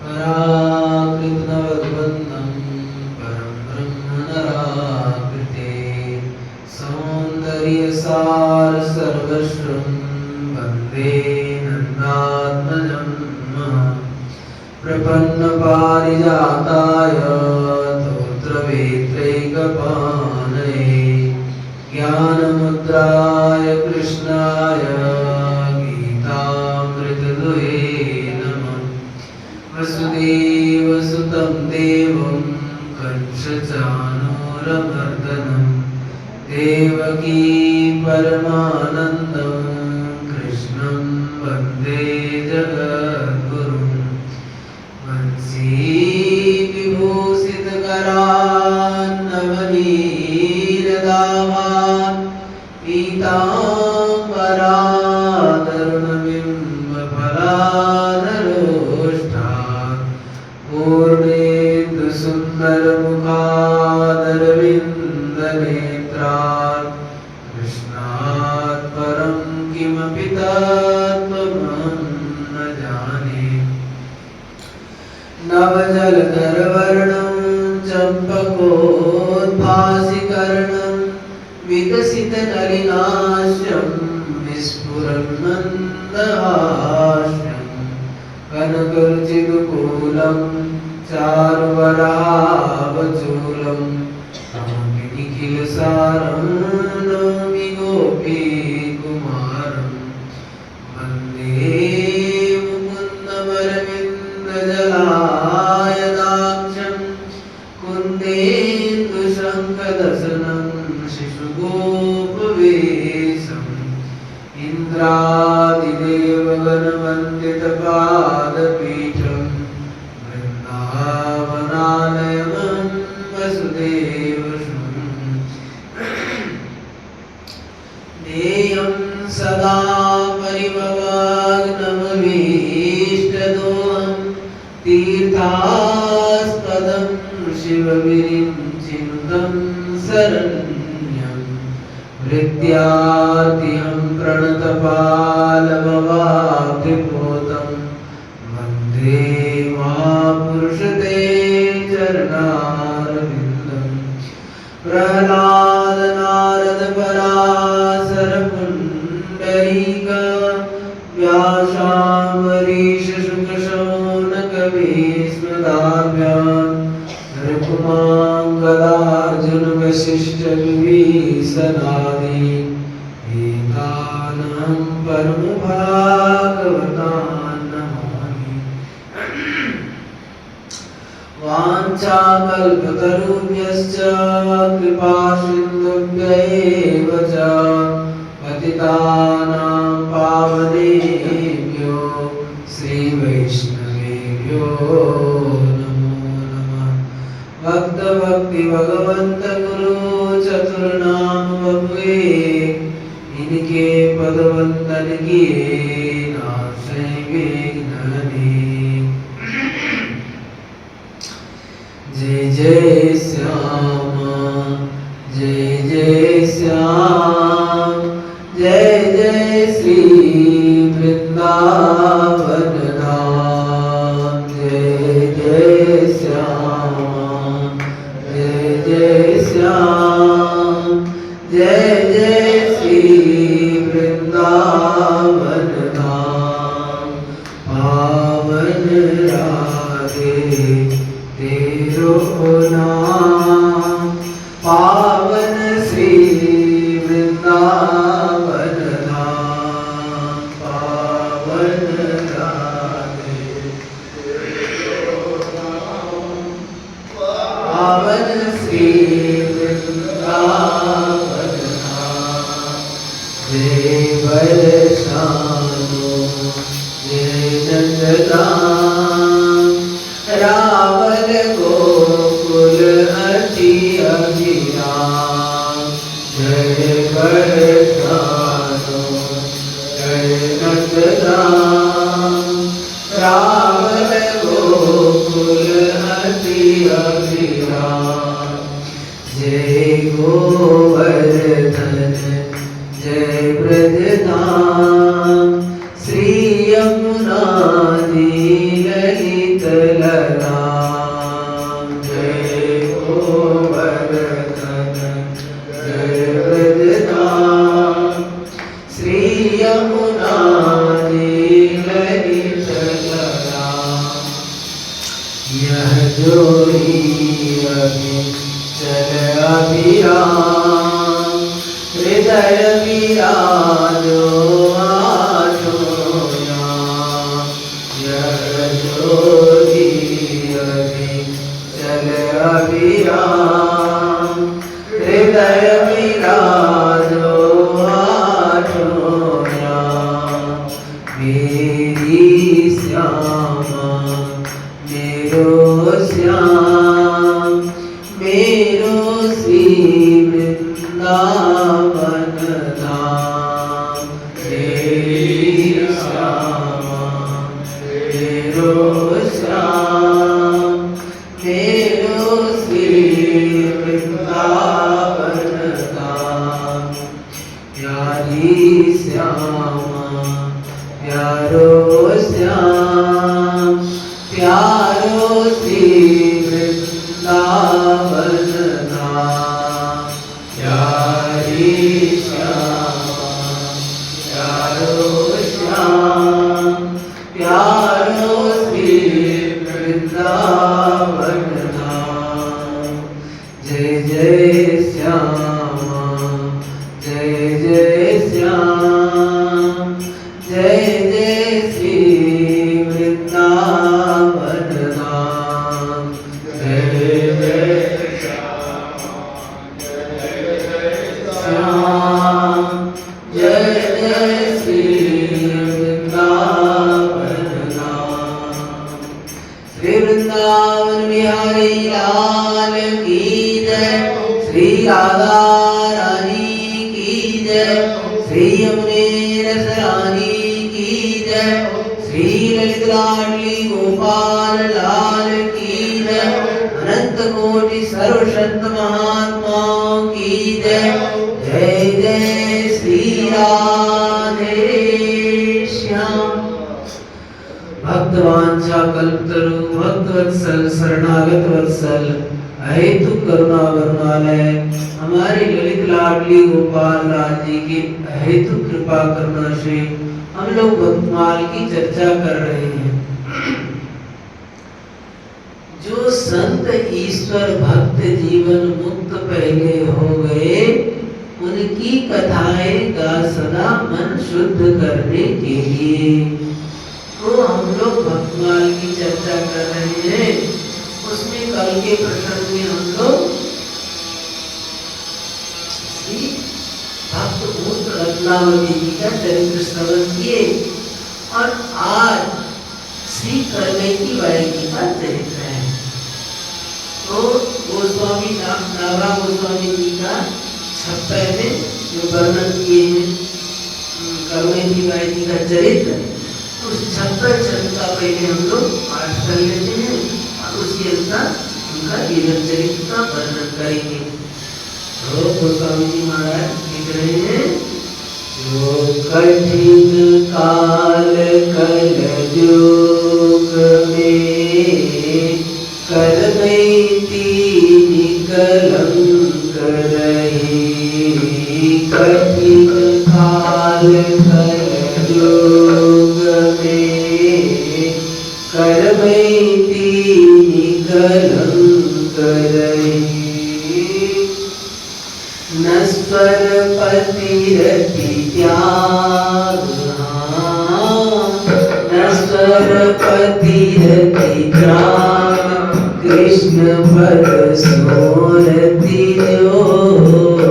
पराकृतनवद्वन्द्नं परं ब्रह्म नराकृते सौन्दर्यसार सर्वश्रं वन्दे नन्दात्मजं प्रपन्नपारिजाताय तोत्रवेत्रैकपाणये ज्ञानमुद्राय कृष्णाय गीतामृतदुहे नमः। वसुदेवसुतं देवं कंसचाणूरमर्दनं देवकी परमानन्दं कृष्णं वन्दे जगद्गुरुं। वंशीविभूषितकरान्नवनीरदावान् पीताम्बराधरुणबिम्बफलाधरोष्ठात् पूर्णेन्दुसुन्दरमुखादरविन्दनेत्रात् कृष्णात् परं किमपि तत्त्वमहं न जाने। नवजलधरवर्णं चम्पकोद्भासिकर्णं विकसितनलिनास्यं विस्फुरन्मन्दहास्यं कनकरुचिदुकूलं चारुवरावचूलं निखिलसारं नौमि गोपीकुमारं वन्दे मुकुन्दमरविन्दजलायदाक्षं कुन्देन्दुशङ्खदर्शनं शिशुगोपवेशम् इन्द्रादिदेवगणवन्दितपादपीठं वृन्दावनालयं वसुदेवसुतं नेयं सदा परिभवाग्नमभीष्टदोहं तीर्थास्पदं शिवविरिञ्चिनुतं शरण्यं हृद्याद्यं प्रणतपालभवाब्धिपोतं वन्दे महापुरुषते चरणारविन्दं। प्रह्लाद नारद पराशर पुण्डरीक व्यासाम्बरीश शुकशौनक भीष्मदाभ्यां नृकुमाङ्गदार्जुन वसिष्ठ विभीषणादि एतान् परमभागवतान् नमामि। वाञ्छाकल्पतरुभ्यश्च कृपासिन्धुभ्यैव च पतितानां पावनेभ्यो श्रीवैष्णवेभ्यो नमो नमः। भक्ति भगवंत गुरु चतुर्नाम बबुए इनके पदवंदन किए नाशे विघ्नने। जय जय श्याम जय जय श्याम जय जय श्री वृंदावन धाम। जय जय श्याम जय जय श्याम जय जय श्री वृंदावन धाम। पावन राधे तेरो नाम पावन श्री वृंदावन धाम। पावन राधे तेरो नाम पावन श्री वृंदावन धाम। जय बलशानो जय नंदलाल रावण गोकुल अति अभिराम। जय बलशानो जय नंदलाल रावण गोकुल अति अभिराम। ललाम। जय गोवर्धन जय व्रजधाम। श्री यमुना ललित ललाम। यह जोड़ी अभिचल अभिराम। हृदय विराजो आठों याम। यह जोड़ी अभिचल अभिराम। हृदय विराजो आठों याम। मेरी श्यामा मेरो श्याम मेरो श्री वृंदावन धाम। मेरी श्यामा मेरो श्याम मेरो श्री वृंदावन धाम। प्यारी श्यामा प्यारो श्याम प्यारो श्री वृंदावन धाम। प्यारी श्यामा प्यारो श्याम प्यारो श्री वृंदावन धाम। जय जय श्यामा जय जय श्याम जय जय श्री वृंदावन धाम। जय जय श्याम जय जय श्री वृंदावन धाम। श्री वृंदावन बिहारी लाल की जय। श्री राधा रानी की जय। श्री यमुने रस रानी की जय। श्री ललित लाडली गोपाल लाल की जय। अनंत कोटि सर्वसंत महात्माओं की जय। जय जय श्री राधे श्याम। भक्तवांछा कल्पतरु भक्तवत्सल शरणागत वत्सल अहेतु करुणा वरुणालय हमारे ललित लाडली गोपाल लाल जी की अहेतु कृपा करुणा से हम लोग भक्तमाल की चर्चा कर रहे हैं। जो संत ईश्वर भक्त जीवन मुक्त पहले हो गए उनकी कथाएं गा सदा मन शुद्ध करने के लिए। तो हम लोग भक्तमाल की चर्चा कर रहे हैं। उसमें कल के प्रसंग में हम लोग भक्त पुत्र रत्नावती जी का चरित्र श्रवण किए और आज श्री करमेती बाई जी का चरित्र है। तो गोस्वामी नागा गोस्वामी जी का 56 में जो वर्णन किए हैं करमेती बाई जी का चरित्र, उस 56 चरित्र का पहले हम लोग पाठ कर लेते हैं और उसी अनुसार उनका जीवन चरित्र का वर्णन करेंगे। तो गोस्वामी जी महाराज लिख रहे हैं जो कठिन काल कल युग में करमेती निकलंक रही। कठिन काल कल युग में करमेती निकलंक रही। नश्वर पतिरति त्याग नश्वर पतिरति त्याग कृष्ण पद सोरति जोरी।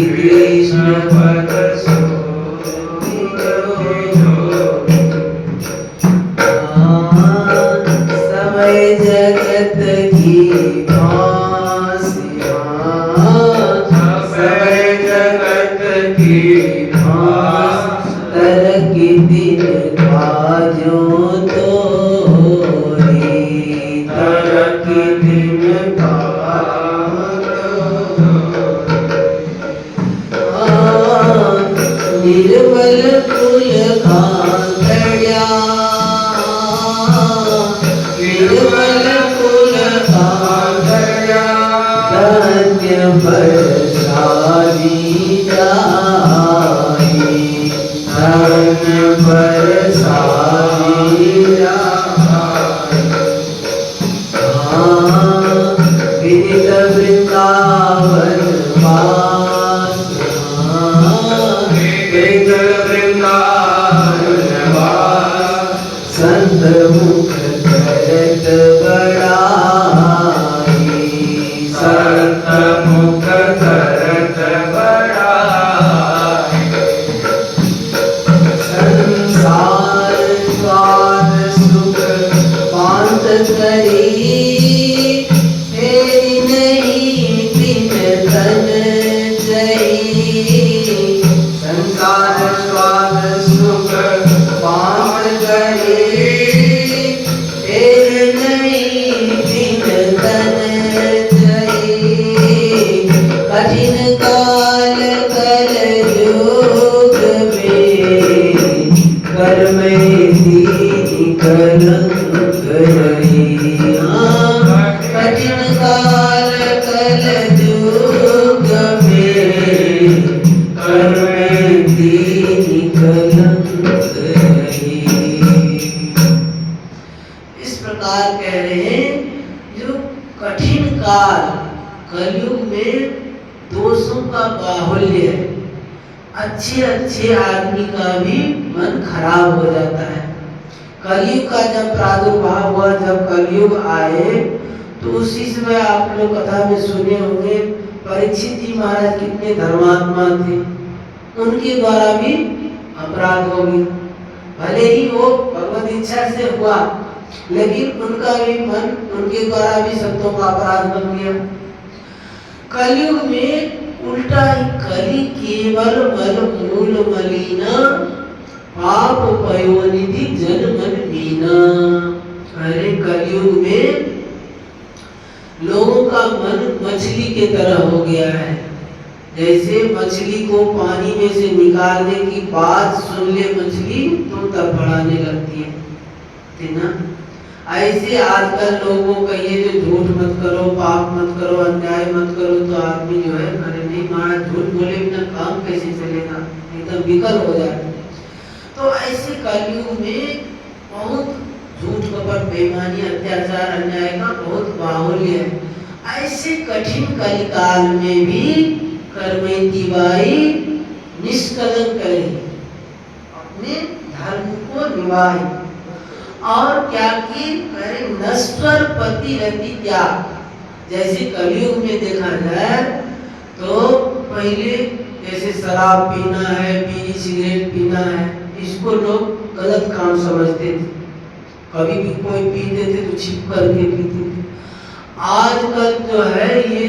कृष्ण पद सोरति जोरी। समय जगत की दिन काजो तोरी। तरक दिन निर्मल कुल खांगड़िया निर्मल कुल आगया धन्य बरसाली जाए धन्य बरसाली जाए। विदित वृंदावन वास विदित वृंदावन वास संत मुख करत बड़ाई संत मुख करत बड़ाई। संसार स्वाद सुख पांत करी तेरी नहीं दिन तन जई। संसार स्वाद सुख पांत करी तेरे नहीं दिन तन जई। कठिन काल कल युग में कर में दीनी कलंक रही। कठिन काल कल युग में कर में दीनी कलंक रही। इस प्रकार कह रहे हैं जो कठिन काल कलयुग में दोषों का बाहुल्य है। अच्छे अच्छे आदमी का भी मन खराब हो जाता है। कलयुग का जब प्रादुर्भाव हुआ जब कलयुग आए तो उसी समय आप लोग कथा में सुने होंगे परीक्षित जी महाराज कितने धर्मात्मा थे। उनके द्वारा भी अपराध हो गया। भले ही वो भगवत इच्छा से हुआ लेकिन उनका भी मन उनके द्वारा भी संतों का अपराध बन गया। कलयुग में उल्टा ही कली केवल मल मूल मलिना पाप पयोनिधि जन मन मीना। अरे कलयुग में लोगों का मन मछली के तरह हो गया है। जैसे मछली को पानी में से निकालने की बात सुन ले मछली तो तड़फड़ाने लगती है ना। ऐसे आजकल लोगों कहिए जो झूठ मत करो पाप मत करो अन्याय मत करो तो आदमी जो है अरे नहीं महाराज झूठ बोले बिना काम कैसे चलेगा एकदम विकल हो जाए। तो ऐसे कलयुग में बहुत झूठ कपट बेईमानी अत्याचार अन्याय का बहुत बाहुल्य है। ऐसे कठिन कलिकाल में भी करमेती बाई निष्कलंक करें अपने धर्म को निभाए और क्या की करे नश्वर पति रति त्याग। जैसे कलयुग में देखा जाए तो पहले जैसे शराब पीना है बीड़ी सिगरेट पीना है इसको लोग गलत काम समझते थे। कभी भी कोई पीते थे तो छिप करके पीते थे। आजकल जो है ये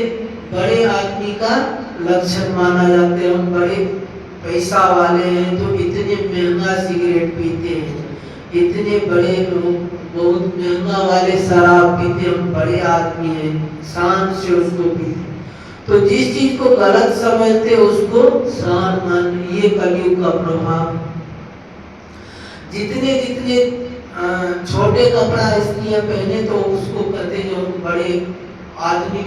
बड़े आदमी का लक्षण माना जाते हैं। हम बड़े पैसा वाले हैं तो इतने महंगा सिगरेट पीते हैं इतने बड़े लोग बहुत महंगा वाले शराब पीते हम बड़े आदमी हैं शान से उसको पीते। तो जिस चीज को गलत समझते उसको शान मान। ये कलयुग का प्रभाव। जितने जितने छोटे कपड़ा स्त्रियां पहने तो उसको कहते जो बड़े आदमी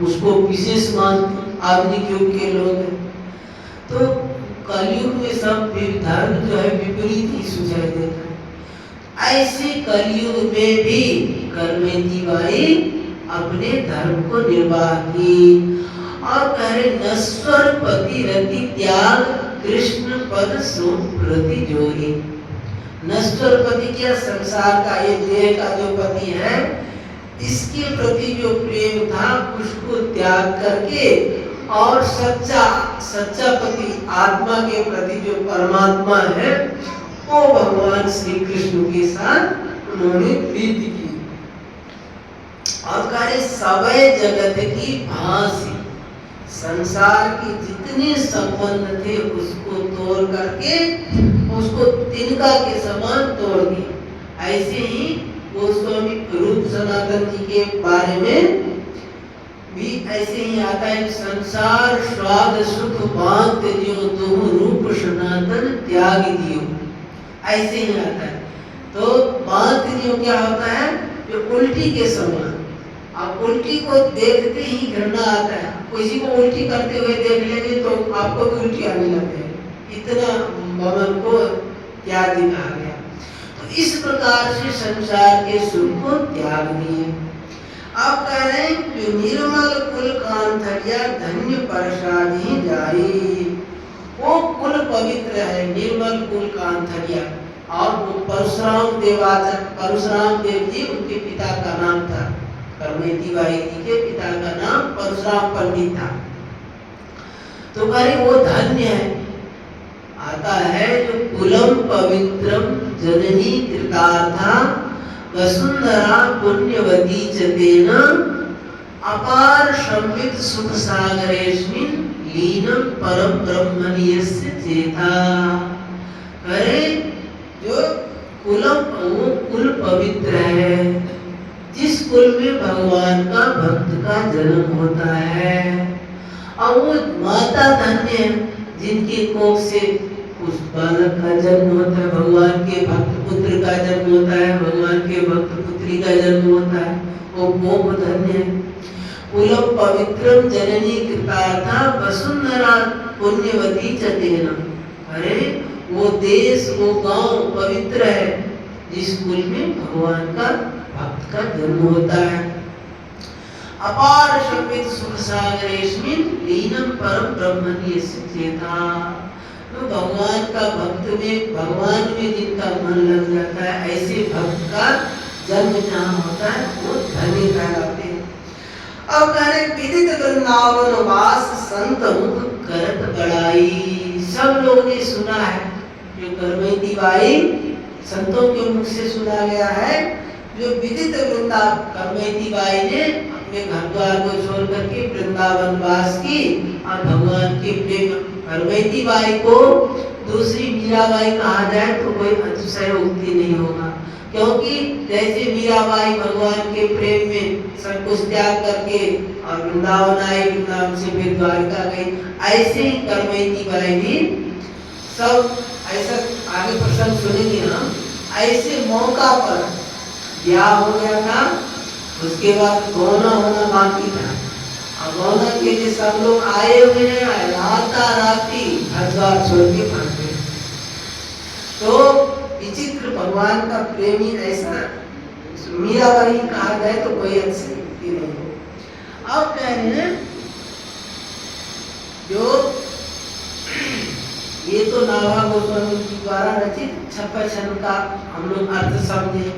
उसको विशेष मान आधुनिक युग के लोग हैं। तो कलयुग में सब धर्म जो है विपरीत ही सुझाई देता है। ऐसे कलयुग में भी करमेती बाई अपने धर्म को निर्वाह की और कहे नश्वर पति रति त्याग कृष्ण पद सो प्रति जोरी। नश्वर पति क्या संसार का ये देह का जो पति है इसके प्रति जो प्रेम था उसको त्याग करके और सच्चा पति आत्मा के प्रति जो परमात्मा है वो भगवान श्री कृष्ण के साथ उन्होंने प्रीति की और कहे सवय जगत की भांति संसार के जितने संबंध थे उसको तोड़ करके उसको तिनका के समान तोड़ दिया। ऐसे ही गोस्वामी रूप सनातन जी के बारे में भी ऐसे ही आता है संसार स्वाद सुख बांत जो तुम रूप सनातन त्याग दियो। ऐसे ही आता है। तो बांत दियो क्या होता है उल्टी के समान। आप उल्टी को देखते ही घृणा आता है, किसी को उल्टी करते हुए देख लेंगे तो आपको भी उल्टी आने लगे, इतना मन को क्या दिखा गया। तो इस प्रकार से संसार के सुख को त्याग दिए। आप कह रहे हैं कि निर्मल कुल कांथरिया धन्य प्रसाद ही जाई। वो कुल पवित्र है, निर्मल कुल कांथरिया। और वो परशुराम देव जी उनके पिता का नाम था, करमेती बाई जी के पिता का नाम परशुराम पंडित था। तो कहे वो धन्य है। आता है जो कुलम पवित्रम जननी कृतार्था वसुंधरा पुण्यवती च तेन अपार संवित सुख सागरेस्मिन् लीनम परम ब्रह्मणीयस्य चेता। अरे जो वो कुल पवित्र है, जिस कुल में भगवान का भक्त का जन्म होता है, और वो माता धन्य है जिनके कोख से उस बालक का जन्म होता है, भगवान के भक्त पुत्र का जन्म होता है, भगवान के भक्त पुत्री का जन्म होता है, वो धन्य है। कुलम पवित्रम जननी कृतार्था वसुंधरा पुण्यवती च तेन। अरे वो देश वो गांव पवित्र है जिस कुल में भगवान का भक्त का जन्म होता है। अपार संवित सुख सागरेस्मिन् लीनम परम ब्रह्मणीयस्य चेता। तो भगवान का भगवान में जिनका मन लग जाता है, ऐसे भक्त का जन्म जहाँ होता है वो धन्य कहलाते हैं। अब कहने विदित वृंदावन वास संत मुख करत बड़ाई। सब लोग ने सुना है, जो करमैती बाई संतों के मुख से सुना गया है, जो विदित करमैती बाई ने अपने घर द्वार को छोड़ करके वृंदावन वास की और भगवान के प्रेम। करमैती बाई को दूसरी मीराबाई कहा जाए तो कोई अतिशयोक्ति नहीं होगा, क्योंकि जैसे मीराबाई भगवान के प्रेम में सब कुछ त्याग करके और वृंदावन आई, वृंदावन से फिर द्वारका गई, ऐसे ही करमैती बाई भी सब ऐसा आगे प्रसंग सुनेंगे ना। ऐसे मौका पर ब्याह हो गया था, उसके बाद गौना होना बाकी था। अब गौना के लिए सब लोग आए हुए हैं, राती घर द्वार छोड़ के भागते। तो विचित्र भगवान का प्रेमी ऐसा मीराबाई कहा जाए तो कोई अतिशयोक्ति नहीं हो। अब कह रहे हैं जो ये तो नाभा गोस्वामी जी द्वारा रचित 56 छंद का हम लोग अर्थ समझे।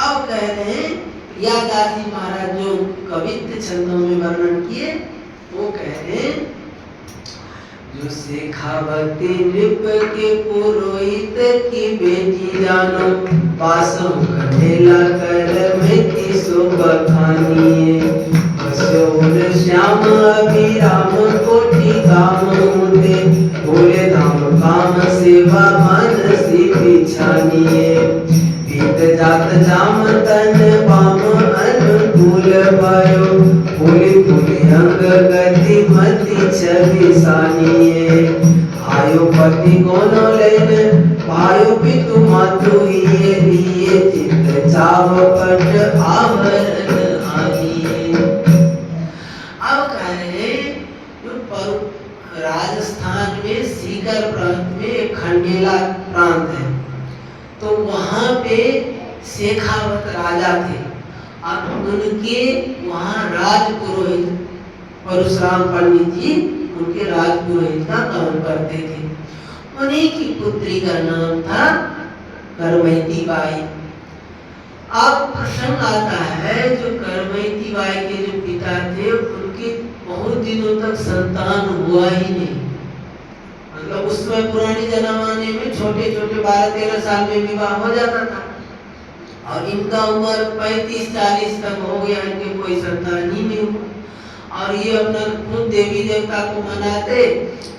अब कह रहे हैं प्रियादास जी महाराज जो कवित्व छंदों में वर्णन किए, वो कह रहे हैं जो शेखावती नृप के पुरोहित की बेटी जानो, पासों कठेला कर मेथी सो बखानिए, बसोर श्याम अभिराम कोटि काम होते, भोले धाम काम सेवा मन सी पिछानिए, बीत जात जाम तन पाम अनुकूल भयो, भूलि भूलि अंग गति मति छवि सानिए, आयो पति कोनो लेन पायो पितु मातु लिए, चित्त चाव पट आवरण आनिए। अब कह रहे राजस्थान में सीकर प्रांत में एक खंडेला प्रांत है, तो वहाँ पे शेखावत राजा थे और उनके वहाँ राज पुरोहित परशुराम पंडित जी उनके राज पुरोहित का काम करते थे। उन्हीं की पुत्री का नाम था करमैती बाई। अब प्रसंग आता है जो करमैती बाई के जो पिता थे उनके बहुत दिनों तक संतान हुआ ही नहीं। मतलब उस समय पुराने जमाने में छोटे छोटे 12-13 साल में विवाह हो जाता था, और इनका उम्र 35-40 तक हो गया, इनके कोई संतान ही नहीं हुआ। और ये अपना खुद देवी देवता को मनाते,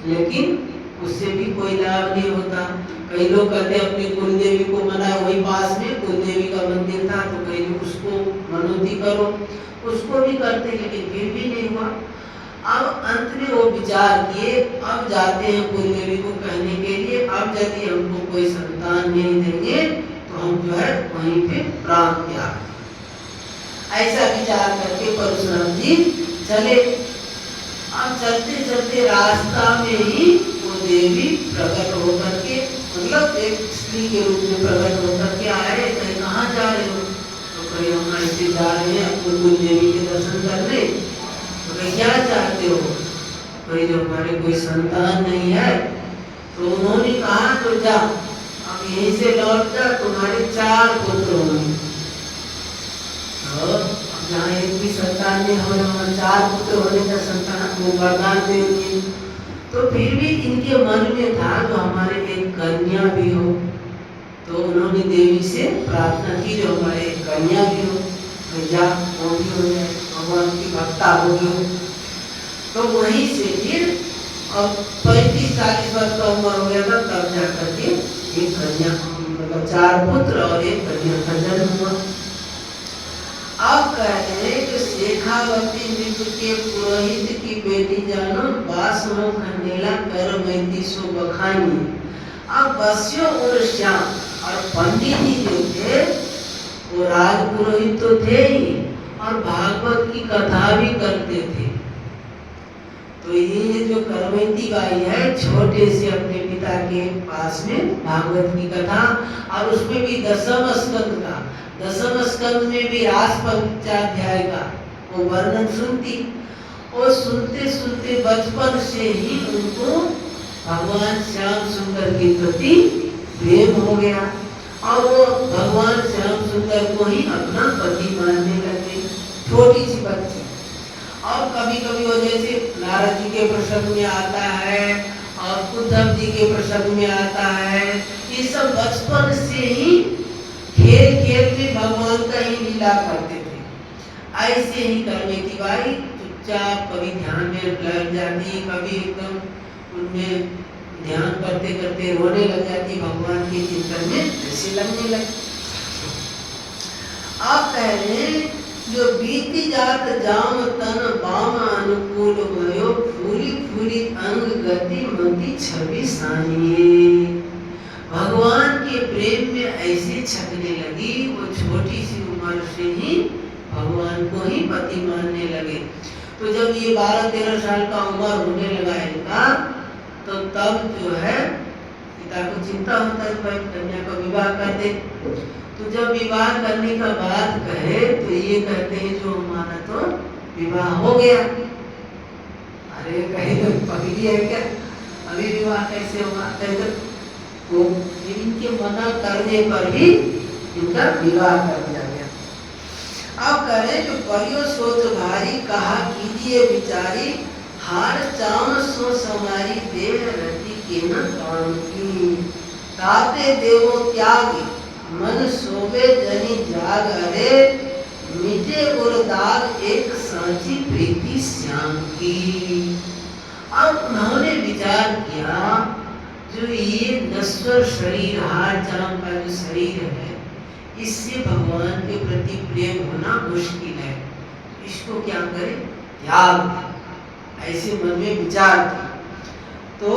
लेकिन उससे भी कोई लाभ नहीं होता। कई लोग कहते अपनी कुल देवी को मनाए, वही पास में कुल देवी का मंदिर था, तो कई लोग उसको मनोती करो, उसको भी करते, लेकिन फिर भी नहीं हुआ। अब अंत में वो विचार किए, अब जाते हैं कुल देवी को कहने के लिए, अब यदि हमको कोई संतान नहीं देंगे तो हम जो है वहीं पे प्राण त्याग। ऐसा विचार करके परशुराम जी चले। अब चलते चलते रास्ता में ही वो देवी प्रकट होकर के, मतलब एक स्त्री के रूप में प्रकट होकर के आए। कहीं कहाँ जा रहे हो? तो कहीं हम ऐसे जा रहे हैं अपने कुल देवी के दर्शन करने। तो कहीं क्या चाहते हो? कहीं जो हमारे कोई संतान नहीं है। तो उन्होंने कहा तो जा, अब यहीं से लौट जा, तुम्हारे 4 पुत्र होंगे। तो जहाँ एक भी संतान नहीं हो, 4 पुत्र होने का संतान वो वरदान देंगे। तो फिर भी इनके मन में था तो हमारे एक कन्या भी हो। तो उन्होंने देवी से प्रार्थना की जो हमारे एक कन्या भी हो, जा वो भी हो जाए, भगवान की भक्ता होगी। तो वहीं से फिर अब 35-40 वर्ष का उम्र हो गया था, तब जाकर के एक कन्या, मतलब 4 पुत्र और एक कन्या का जन्म हुआ। अब कह रहे हैं कि शेखावती नृत्य के पुरोहित की बेटी जानो, बासमो खंडेला कर मैती सो बखानी। अब बस्यो और श्याम और पंडित जी जो थे वो राज पुरोहित तो थे ही, और भागवत की कथा भी करते थे। तो ये जो करमैती बाई है, छोटे से अपने पिता के पास में भागवत की कथा, और उसमें भी 10वें स्कंद का, 10वें स्कंद में भी रास पंचाध्याय का वो वर्णन सुनती। और सुनते सुनते बचपन से ही उनको भगवान श्याम सुंदर के प्रति प्रेम हो गया, और वो भगवान श्याम सुंदर को ही अपना पति मानने लगे। छोटी सी बच्ची, और कभी कभी वो जैसे नारद जी के प्रसंग में आता है और उद्धव जी के प्रसंग में आता है, ये सब बचपन से ही खेल खेल में भगवान का ही लीला करते थे। ऐसे ही करमैती बाई चुपचाप कभी ध्यान में लग जाती, कभी एकदम उनमें ध्यान करते करते रोने लग जाती, भगवान के चिंतन में ऐसे लगने लगी। आप कह रहे हैं जो बीती जात जाम तन बाम अनुकूल भयो, फूली फूली अंग गति मति छवि सानिए। भगवान के प्रेम में ऐसे छकने लगी, वो छोटी सी उम्र से ही भगवान को ही पति मानने लगे। तो जब ये 12-13 साल का उम्र होने लगा इनका, तो तब जो है पिता को चिंता होता है भाई कन्या का विवाह कर दे। तो जब विवाह करने का बात कहे तो ये कहते हैं जो हमारा तो विवाह हो गया। अरे कहीं तो पगली है क्या, अभी विवाह कैसे होगा? तो इनके मना करने पर भी इनका विवाह कर दिया गया। अब करें जो परियो सोच भारी, कहा कीजिए विचारी, हार चाम सो समारी, देह रति के न काम की। ताते देवो त्यागी, मन सोवे जनी जाग, अरे मिटे और दाग एक सांची प्रीति श्याम की। अब उन्होंने विचार किया जो ये नश्वर शरीर, हार चाम का जो शरीर है, इससे भगवान के प्रति प्रेम होना मुश्किल है, इसको क्या करें? त्याग। ऐसे मन में विचार किया। तो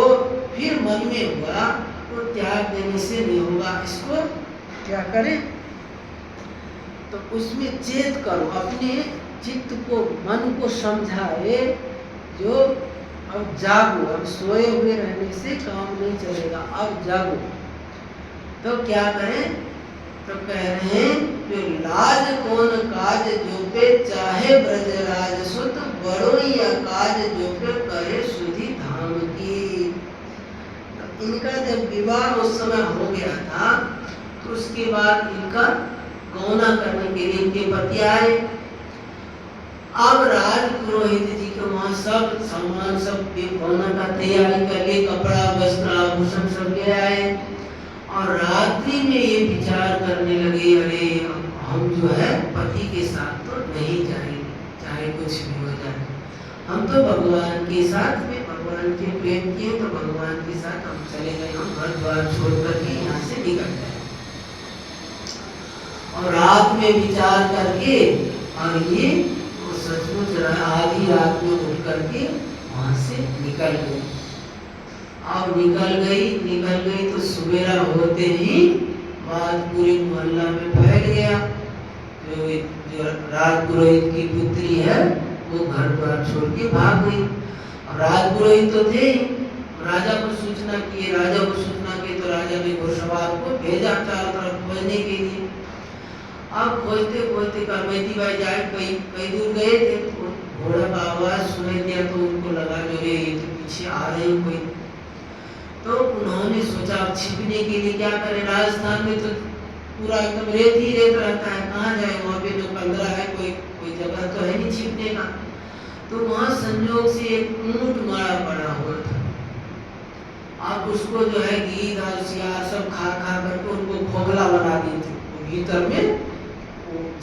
फिर मन में हुआ तो त्याग देने से नहीं होगा, इसको क्या करें? तो उसमें चेत करो, अपने चित्त को, मन को समझाए जो अब जागो, अब सोए हुए रहने से काम नहीं चलेगा, अब जागो। तो क्या करें? तो कह रहे हैं जो लाज कौन काज जो पे, चाहे ब्रजराज सुत, बड़ो या काज जो पे करे सुधि धाम की। तो इनका जब विवाह उस समय हो गया था, तो उसके बाद इनका गौना करने के लिए इनके पति आए। अब राज पुरोहित जी के वहाँ सब सामान, सब गौना का तैयारी कर लिए, कपड़ा वस्त्र आभूषण सब ले आए। और रात्रि में ये विचार करने लगे, अरे हम जो है पति के साथ तो नहीं जाएंगे, चाहे कुछ भी हो जाए, हम तो भगवान के साथ में, भगवान के प्रेम किए तो भगवान के साथ हम चले गए, हम घर द्वार छोड़ करके यहाँ से निकल गए। और रात में विचार करके, और ये तो सचमुच आधी रात में उठ करके वहां से निकल गई। अब निकल गई तो सवेरा होते ही बात पूरे मोहल्ला में फैल गया। जो राजपुरोहित की पुत्री है वो घर द्वार छोड़ के भाग गई। राजपुरोहित तो थे, राजा को सूचना की तो राजा ने घुड़सवार को भेजा चारों तरफ खोजने के लिए। अब खोजते खोजते करमैती बाई जाए कई दूर गए थे, तो घोड़ा का आवाज सुनाई दिया तो उनको लगा जो ये तो पीछे आ रहे हैं कोई। तो उन्होंने सोचा अब छिपने के लिए क्या करें, राजस्थान में तो पूरा एकदम रेत ही रेत रहता है, कहाँ जाए, वहाँ पे जो कंदरा है कोई जगह तो है नहीं छिपने का। तो वहाँ संयोग से एक ऊंट मारा पड़ा हुआ था। अब उसको जो है गीद और सियार सब खा करके उनको खोखला बना दिए थे, भीतर में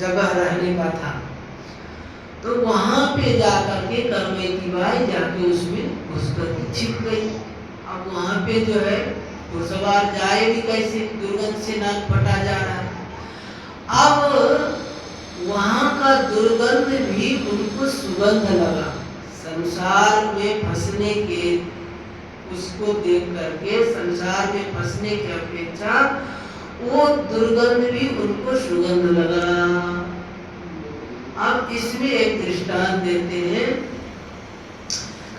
जगह रहने का था। तो वहां पे जाकर के करमैती बाई जाके उसमें घुस करके छिप गई। अब वहां पे जो है घुड़सवार जाए भी कैसे, दुर्गंध से नाक फटा जा रहा है। अब वहां का दुर्गंध भी उनको सुगंध लगा, संसार में फंसने के उसको देख करके संसार में फंसने की अपेक्षा वो दुर्गंध भी उनको सुगंध लगा। अब इसमें एक दृष्टांत देते हैं,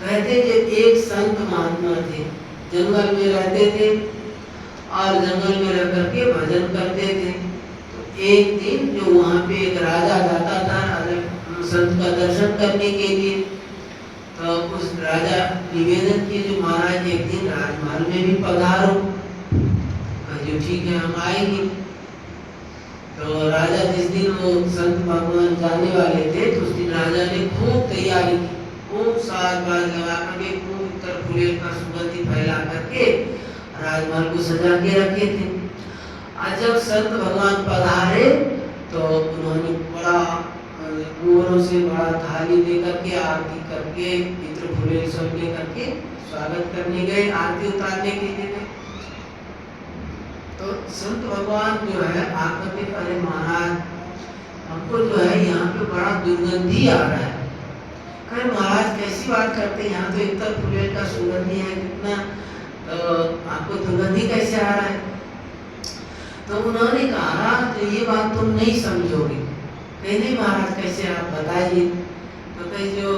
कहते कि एक संत महात्मा थे, जंगल में रहते थे और जंगल में रह करके भजन करते थे। तो एक दिन जो वहाँ पे एक राजा जाता था संत का दर्शन करने के लिए, तो उस राजा निवेदन किए जो महाराज एक दिन राजमहल में भी पधारो। जो ठीक है हम आएंगे। तो राजा जिस दिन वो संत भगवान जाने वाले थे तो उस दिन राजा ने खूब तैयारी की, खूब साज बाज लगा करके, खूब उत्तर फूलेर का सुगंधी फैला करके राजमहल को सजा के रखे थे। आज जब संत भगवान पधारे तो उन्होंने बड़ा कुंवरों से बड़ा थाली लेकर के आरती करके इत्र फूलेर सब ले करके स्वागत करने गए, आरती उतारने के लिए गए। तो संत भगवान जो है आकर के अरे महाराज हमको जो है यहाँ पे बड़ा दुर्गंधी आ रहा है। कहे महाराज कैसी बात करते हैं, यहाँ तो इतना फूलेर का सुगंधी है कितना, तो आपको दुर्गंधी कैसे आ रहा है। तो उन्होंने कहा तो ये बात तुम नहीं समझोगे। कहे नहीं महाराज कैसे आप बताइए। तो कहे जो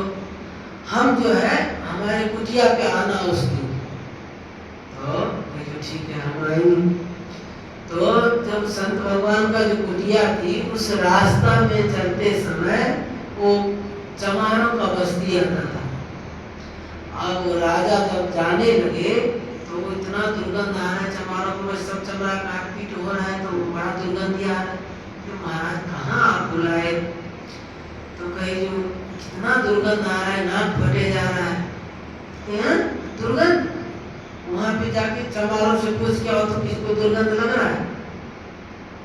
हम जो है हमारे कुटिया पे आना उस दिन। तो कहे जो ठीक है हम आएंगे। तो जब संत भगवान का जो कुटिया थी उस रास्ता में चलते समय वो चमारों का बस्ती आता था। अब वो राजा जब जाने लगे तो वो इतना दुर्गंध आ रहा है, चमारों को बस सब चमड़ा काट पीट हो रहा है तो बड़ा दुर्गंध आ रहा है। तो महाराज कहाँ आप बुलाए। तो कहे जो कितना दुर्गंध आ रहा है, नाक फटे जा रहा है दुर्गंध। वहां पे जाके चमारों से पूछ क्या हो तो किसको दुर्गंध लग रहा है।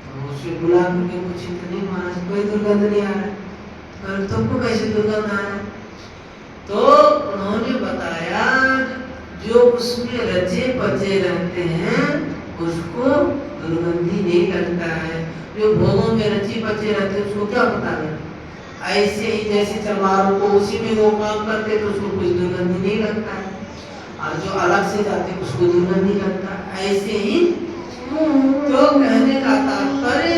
तो उसे बुला करके पूछे तो नहीं महाराज कोई दुर्गंध नहीं आ रहा है। तुमको कैसे दुर्गंध आ रहा है। तो उन्होंने बताया जो उसमें रचे पचे रहते हैं उसको दुर्गंधी नहीं लगता है, जो भोगों में रचे पचे रहते हैं उसको क्या पता लगता। ऐसे ही जैसे चमारों को उसी में वो काम करते तो उसको कुछ दुर्गंधी नहीं लगता है, और जो अलग से जाते उसको दुर्गंध नहीं लगता। ऐसे ही तो कहने का तात्पर्य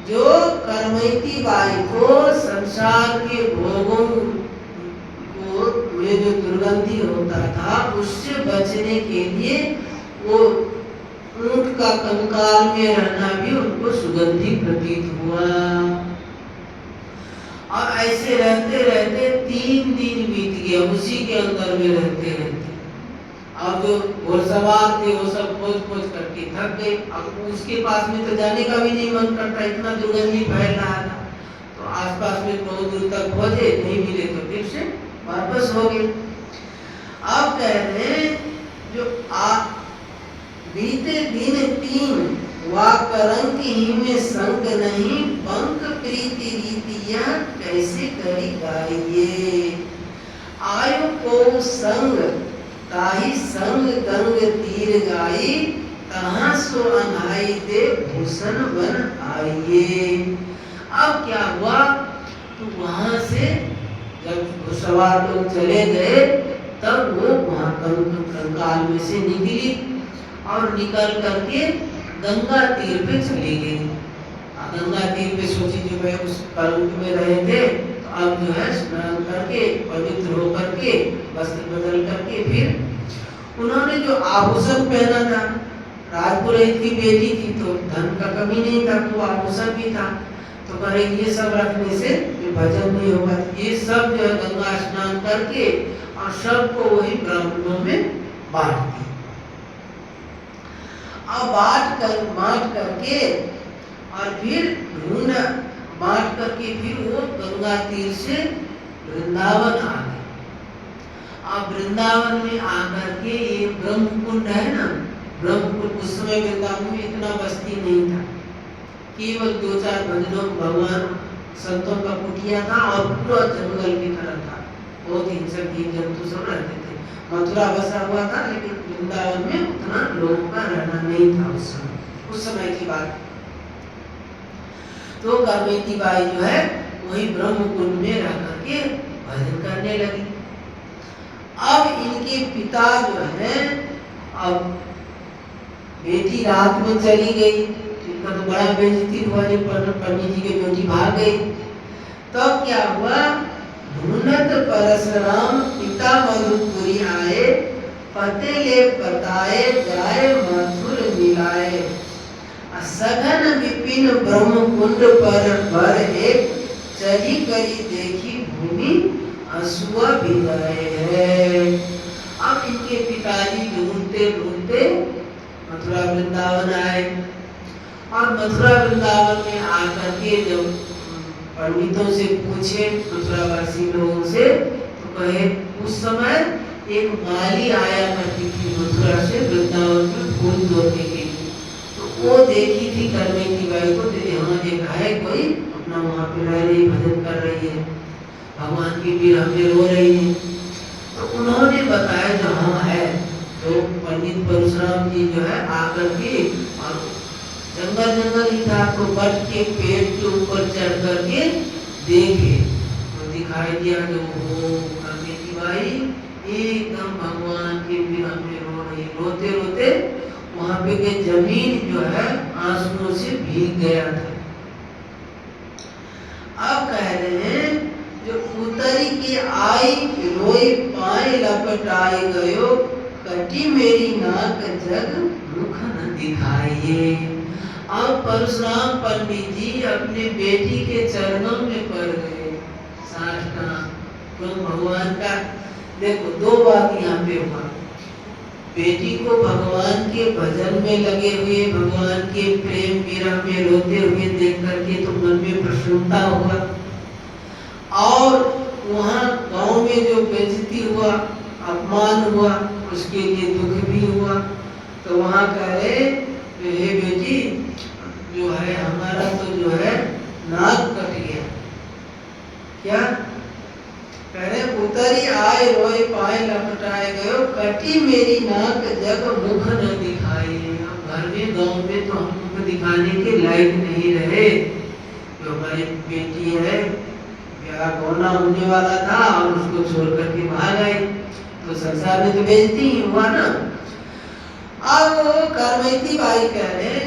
जो करमैती बाई को संसार के भोगों को में जो दुर्गंधी होता था उससे बचने के लिए वो ऊंट का कंकाल में रहना भी उनको सुगंधी प्रतीत हुआ। और ऐसे रहते रहते 3 दिन बीत गया, उसी के अंदर में रहते रहते। अब जो घुड़सवार थे वो सब खोज खोज करके थक गए। अब उसके पास में तो जाने का भी नहीं मन करता, इतना दुर्गंधी फैल रहा था। तो आसपास में बहुत दूर तक खोजे, नहीं मिले तो फिर से वापस हो गए। अब कह रहे हैं जो बीते दिन 3 वाकरंक ही में संग नहीं, पंख प्रीति रीति यह कैसे करी गाइए। आयु को संग ताही संग गंग तीर गाई, कहाँ सो अनाई दे भूषण बन आइए। अब क्या हुआ तो वहां से जब घुड़सवार लोग चले गए तब वो वहां कंकाल में से निकली और निकल करके गंगा तीर पे चली गई। गंगा तीर पे सोची जो है उस कलंक में रहे थे, तो अब जो है स्नान करके पवित्र होकर के वस्त्र बदल करके फिर उन्होंने जो आभूषण पहना था, राजपुरोहित की बेटी थी तो धन का कमी नहीं था, वो आभूषण भी था, तो कहे ये सब रखने से भजन नहीं होगा। ये सब जो है गंगा स्नान करके और सबको वही ब्राह्मणों में बांट दी। अब बांट करके और फिर बांट करके फिर वो गंगा तीर से वृंदावन आ गए। अब वृंदावन में आकर के ये ब्रह्म कुंड है ना, ब्रह्म कुंड उस समय वृंदावन में इतना बस्ती नहीं था, केवल 2-4 भजनों भगवान संतों का कुटिया था और पूरा जंगल की तरह था, बहुत हिंसक जीव जंतु सब रहते थे। मथुरा बसा हुआ था लेकिन वृंदावन में उतना लोगों का रहना नहीं था उस समय की बात। तो करमेती बाई जो है वही ब्रह्म कुंड में रह करके भजन करने लगी। अब इनके पिता जो है, अब बेटी रात में चली गई, इनका तो बड़ा बेइज्जती हुआ जब पंडित जी की बेटी भाग गई। तो क्या हुआ, ढूंढत परशुराम पिता मधुपुरी आए, पते ले पताए जाए मथुर मिलाए। सघन विपिन ब्रह्म कुंड पर भर एक, चली करी देखी भूमि असुआ भिगाए है। अब इनके पिताजी ढूंढते ढूंढते मथुरा वृंदावन आए और मथुरा वृंदावन में आकर के जब पंडितों से पूछे, मथुरावासी लोगों से, तो कहे उस समय एक माली आया करती थी मथुरा से वृंदावन में फूल तोड़ने के लिए, तो वो देखी थी करमेती बाई को, यहाँ देखा है कोई अपना वहाँ पे रह रही, भजन कर रही है, भगवान की विरह में रो रही है। तो उन्होंने बताया जो हाँ है, तो पंडित परशुराम जी जो है आकर के और जंगल ही था, तो बट के पेड़ के ऊपर चढ़ करके देखे तो दिखाई दिया जो हो करमेती बाई एकदम भगवान के विरह में रो रही, रोते रोते वहां पे के जमीन जो है आंसुओं से भीग गया था। अब कह रहे हैं जो उतरी के आई रोई पाए लपटाए गयो, कटी मेरी नाक जग मुख न दिखाइए। अब परशुराम पंडित जी अपने बेटी के चरणों में पड़ गए साष्टांग, तो भगवान का देखो दो बात यहाँ पे हुआ, बेटी को भगवान के भजन में लगे हुए, भगवान के प्रेम विरह में रोते हुए देख करके तो मन में प्रसन्नता हुआ, और वहाँ गांव में जो बेइज्जती हुआ, अपमान हुआ, उसके लिए दुख भी हुआ। तो वहाँ कह रहे हे बेटी जो है हमारा तो जो है नाक कट गया, क्या कह रहे उतरी आए रोए पाए लपटाए गयो, कटी मेरी नाक जग मुख न दिखाई। अब घर में गांव में तो हम मुख दिखाने के लायक नहीं रहे, जो हमारी बेटी है ब्याह होना होने वाला था और उसको छोड़ करके भाग गए, तो संसार में तो बेइज्जती ही हुआ ना। अब करमेती बाई कह रहे,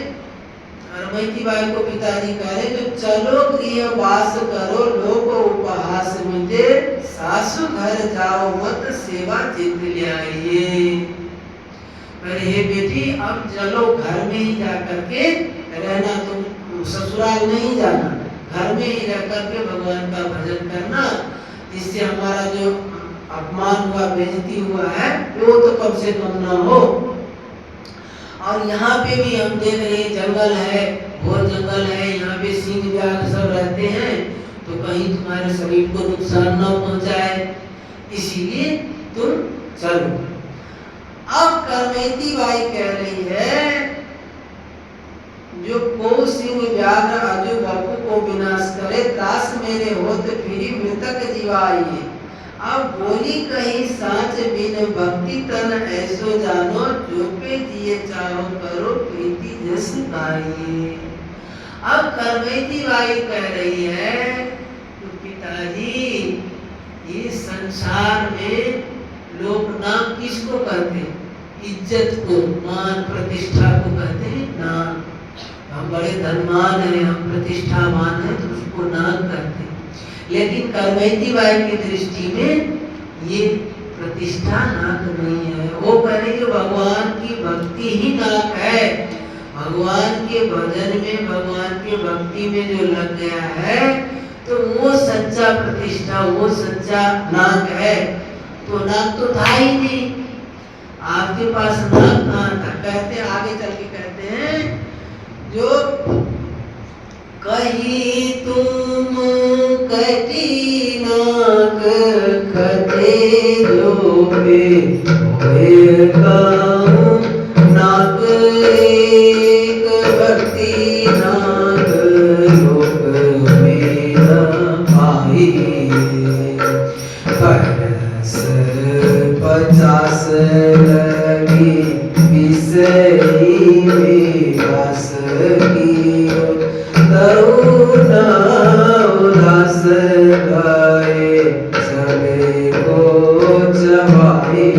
करमेती बाई को पिताजी कह रहे जो चलो गृह वास करो, लोग उपहास मिटे, सासु घर जाओ मत सेवा चित ले आइए। अरे हे बेटी अब चलो घर में ही जा करके रहना, तुम ससुराल नहीं जाना, घर में ही रह करके भगवान का भजन करना, जिससे हमारा जो अपमान हुआ बेइज्जती हुआ है वो तो कम से कम ना हो। और यहाँ पे भी हम देख रहे जंगल है, घोर जंगल है, यहाँ पे सिंह व्याघ्र सब रहते हैं, तो कहीं तुम्हारे शरीर को नुकसान न पहुंचाए, इसीलिए तुम चलो। अब करमेती बाई कह रही है जो को सिंह व्याघ्र अजु बापू को विनाश करे, त्रास मेरे होत फिरी मृतक जीवाइए। अब बोली कहीं साच बिन भक्ति तन ऐसो जानो, जो पे जिए चाहो करो प्रीति जस गाइए। अब करमेती बाई कह रही है तो पिताजी ये संसार में लोग नाम किसको कहते हैं, इज्जत को, मान प्रतिष्ठा को कहते हैं नाम। हम बड़े धनवान हैं, हम प्रतिष्ठावान हैं, तो उसको नाक कहते हैं। लेकिन करमैती बाई की दृष्टि में ये प्रतिष्ठा नाक नहीं है। वो कहे जो भगवान की भक्ति ही नाक है, भगवान के भजन में, भगवान के भक्ति में जो लग गया है तो वो सच्चा प्रतिष्ठा, वो सच्चा नाक है। तो नाक तो था ही नहीं, आपके पास नाक कहाँ था? कहते आगे चल के कहते हैं जो कही तुम कटी नाक खटे जो पे नाक एक भक्ति नाक लोक में न पाई। 50 लगी विषयी में वास कियो तरुण उदास गए सबे को चबाए।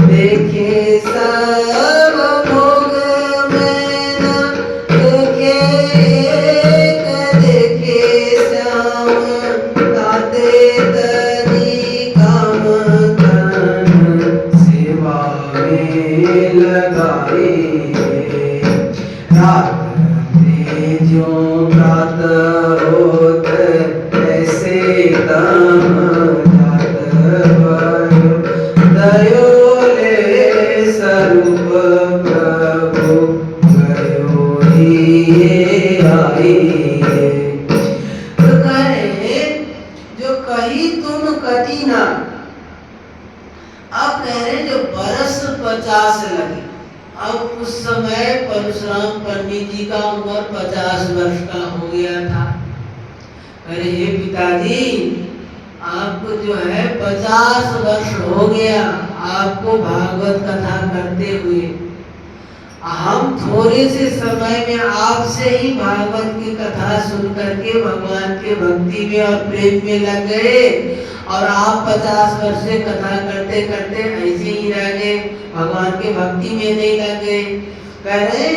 देखे सब भोग में न देखे एक देखे श्याम ताते तनी काम तन सेवा में लगाए। रात जो प्रात होत ऐसे तम जात भयो दयोले स्वरूप प्रभु गयो ही आई। तो कहे जो कही तुम कटी ना, अब कह रहे जो बरस 50 लगे। अब उस समय परशुराम पंडित जी का उम्र 50 वर्ष का हो गया था। अरे हे पिताजी, आपको जो है 50 वर्ष हो गया आपको भागवत कथा करते हुए। हम थोड़े से समय में आपसे ही भागवत की कथा सुन करके भगवान के भक्ति में और प्रेम में लग गए, और आप 50 वर्ष से कथा करते करते ऐसे ही रह गए, भगवान के भक्ति में नहीं लगे। कह रहे